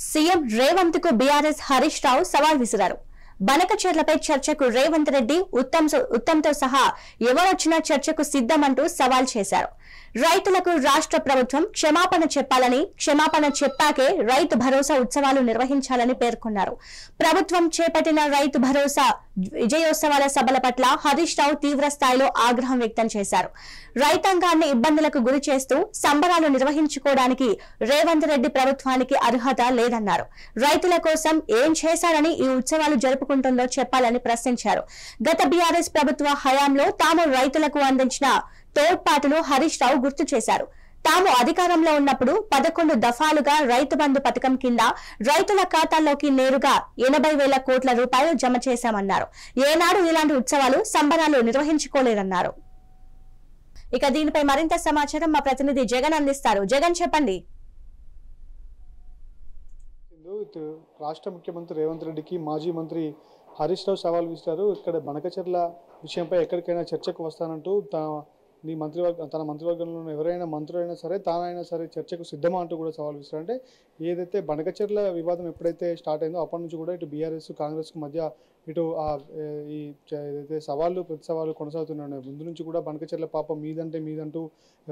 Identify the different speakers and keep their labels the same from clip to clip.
Speaker 1: CM Revanth కు BRS Harish Rao సవాల్ విసిరారు. బనకచెర్లపై చర్చకు రేవంత్ రెడ్డి ఉత్తమ్తో సహా ఎవరొచ్చినా చర్చకు సిద్ధమంటూ సవాల్ చేశారు. రైతులకు రాష్ట్ర ప్రభుత్వం క్షమాపణ చెప్పాలని, క్షమాపణ చెప్పాకే రైతు భరోసా ఉత్సవాలు నిర్వహించాలని పేర్కొన్నారు. ప్రభుత్వం చేపట్టిన రైతు భరోసా విజయోత్సవాల సభల పట్ల హరీష్ రావు తీవ్ర స్థాయిలో ఆగ్రహం వ్యక్తం చేశారు. రైతాంగాన్ని ఇబ్బందులకు గురి చేస్తూ సంబరాలు నిర్వహించుకోవడానికి రేవంత్ రెడ్డి ప్రభుత్వానికి అర్హత లేదన్నారు. రైతుల కోసం ఏం చేశారని ఈ ఉత్సవాలు జరుపుకుంటుందో చెప్పాలని ప్రశ్నించారు. గత బీఆర్ఎస్ ప్రభుత్వ హయాంలో తాము రైతులకు అందించిన తోడ్పాటును హరీష్ రావు గుర్తు చేశారు. తాము అధికారంలో ఉన్నప్పుడు 11 దఫాలుగా రైతు బంధు పథకం కింద రైతుల ఖాతాల్లోకి నేరుగా 80,000 కోట్ల రూపాయలు జమ చేశామన్నారు. ఏనాడు ఇలాంటి ఉత్సవాలు సంబరాలు నిర్వహించుకోలేదన్నారు. ఇక దీనిపై మరింత సమాచారం మా ప్రతినిధి జగన్ అందిస్తారు. జగన్ చెప్పండి.
Speaker 2: రాష్ట్ర ముఖ్యమంత్రి రేవంత్ రెడ్డికి మాజీ మంత్రి హరీష్ రావు సవాల్ విసిరారు. ఇక్కడ బనకచెర్ల విషయంపై ఎక్కడికైనా చర్చకు వస్తానంటూ తన మంత్రివర్గంలో ఎవరైనా మంత్రులైనా సరే తానైనా సరే చర్చకు సిద్ధమా అంటూ కూడా సవాల్ విసిరారు. అంటే ఏదైతే బనకచెర్ల వివాదం ఎప్పుడైతే స్టార్ట్ అయిందో అప్పటి నుంచి కూడా ఇటు బీఆర్ఎస్ కాంగ్రెస్కు మధ్య ఇటు ఈ ఏదైతే ప్రతి సవాళ్ళు కొనసాగుతున్నాయి. ముందు నుంచి కూడా బనకచెర్ల పాపం మీదంటూ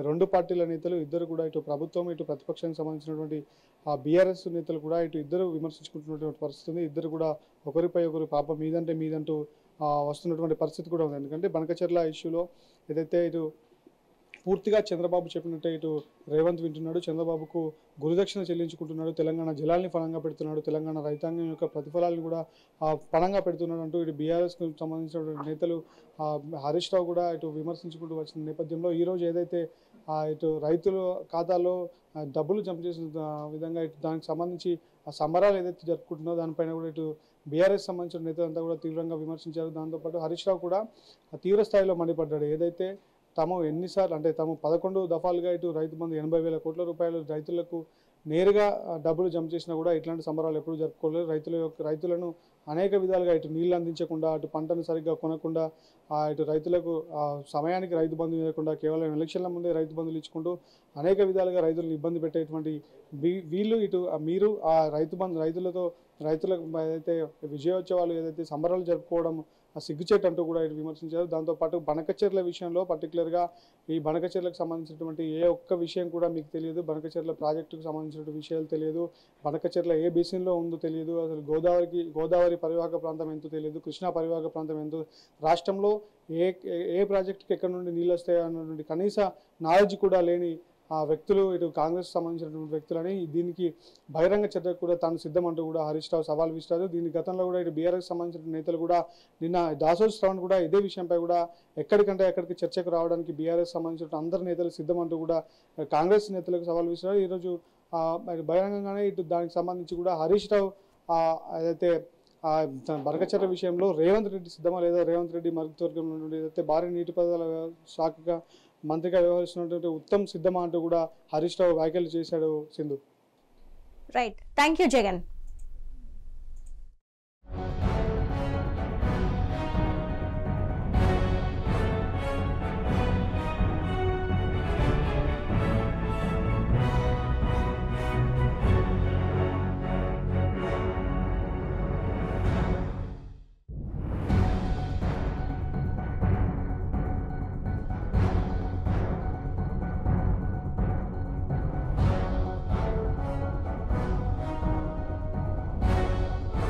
Speaker 2: రెండు పార్టీల నేతలు ఇద్దరు కూడా ఇటు ప్రభుత్వం ఇటు ప్రతిపక్షానికి సంబంధించినటువంటి ఆ బీఆర్ఎస్ నేతలు కూడా ఇటు ఇద్దరు విమర్శించుకుంటున్నటువంటి పరిస్థితి ఉంది. ఇద్దరు కూడా ఒకరిపై ఒకరు పాపం మీదంటూ వస్తున్నటువంటి పరిస్థితి కూడా ఉంది. ఎందుకంటే బనకచెర్ల ఇష్యూలో ఏదైతే ఇటు పూర్తిగా చంద్రబాబు చెప్పినట్టే ఇటు రేవంత్ వింటున్నాడు, చంద్రబాబుకు గురుదక్షిణ చెల్లించుకుంటున్నాడు, తెలంగాణ జలాల్ని ఫలంగా పెడుతున్నాడు, తెలంగాణ రైతాంగం యొక్క ప్రతిఫలాలను కూడా ఫలంగా పెడుతున్నాడు అంటూ ఇటు బీఆర్ఎస్కు సంబంధించిన నేతలు హరీష్ రావు కూడా ఇటు విమర్శించుకుంటూ వచ్చిన నేపథ్యంలో ఈరోజు ఏదైతే ఇటు రైతుల ఖాతాలో డబ్బులు జమ చేసిన విధంగా ఇటు దానికి సంబంధించి ఆ సంబరాలు ఏదైతే జరుపుకుంటున్నారో దానిపైన కూడా ఇటు బీఆర్ఎస్ సంబంధించిన నేతలంతా కూడా తీవ్రంగా విమర్శించారు. దాంతోపాటు హరీష్ రావు కూడా తీవ్ర స్థాయిలో మండిపడ్డాడు. ఏదైతే తాము 11 దఫాలుగా ఇటు రైతు బంధు 80,000 కోట్ల రూపాయలు రైతులకు నేరుగా డబ్బులు జమ చేసినా కూడా ఇట్లాంటి సంబరాలు ఎప్పుడూ జరుపుకోలేదు. రైతులను అనేక విధాలుగా ఇటు నీళ్లు అందించకుండా, అటు పంటను సరిగ్గా కొనకుండా, ఇటు రైతులకు సమయానికి రైతు బంధు ఇవ్వకుండా కేవలం ఎలక్షన్ల ముందే రైతు బంధులు ఇచ్చుకుంటూ అనేక విధాలుగా రైతులను ఇబ్బంది పెట్టేటువంటి వీళ్ళు ఇటు మీరు ఆ రైతులకు ఏదైతే విజయోత్సవాలు ఏదైతే సంబరాలు జరుపుకోవడం సిగ్గుచేటు అంటూ కూడా ఇటు విమర్శించారు. దాంతోపాటు బనకచెర్ల విషయంలో పర్టికులర్గా ఈ బనకచెర్లకు సంబంధించినటువంటి ఏ ఒక్క విషయం కూడా మీకు తెలియదు, బనకచెర్ల ప్రాజెక్టుకు సంబంధించిన విషయాలు తెలియదు, బనకచెర్ల ఏ బేసిన్లో ఉందో తెలియదు, అసలు గోదావరి పరివాహక ప్రాంతం ఎంతో తెలియదు, కృష్ణా పరివాహక ప్రాంతం ఎంతో, రాష్ట్రంలో ఏ ప్రాజెక్టుకి ఎక్కడి నుండి నీళ్ళు వస్తాయో అన్నటువంటి కనీస నాలెడ్జ్ కూడా లేని వ్యక్తులు ఇటు కాంగ్రెస్ సంబంధించినటువంటి వ్యక్తులని దీనికి బహిరంగ చర్చకు కూడా తాను సిద్ధమంటూ కూడా హరీష్ రావు సవాల్ విసిరారు. దీని గతంలో కూడా ఇటు బీఆర్ఎస్ సంబంధించిన నేతలు కూడా నిన్న దాసోజు శ్రవణ్ కూడా ఇదే విషయంపై కూడా ఎక్కడికి చర్చకు రావడానికి బీఆర్ఎస్ సంబంధించిన అందరు నేతలు సిద్ధమంటూ కూడా కాంగ్రెస్ నేతలకు సవాల్ విసిరారు. ఈరోజు బహిరంగంగానే ఇటు దానికి సంబంధించి కూడా హరీష్ రావు ఏదైతే బనకచెర్ల విషయంలో రేవంత్ రెడ్డి సిద్ధమా లేదా, రేవంత్ రెడ్డి మంత్రివర్గంలో నుండి ఏదైతే భారీ నీటిపారుదల శాఖగా మంత్రిగా వ్యవహరిస్తున్నటువంటి ఉత్తమ్ సిద్ధమా అంటూ కూడా హరీష్ రావు వ్యాఖ్యలు చేశాడు. Sindhu.
Speaker 1: Right, thank you Jagan.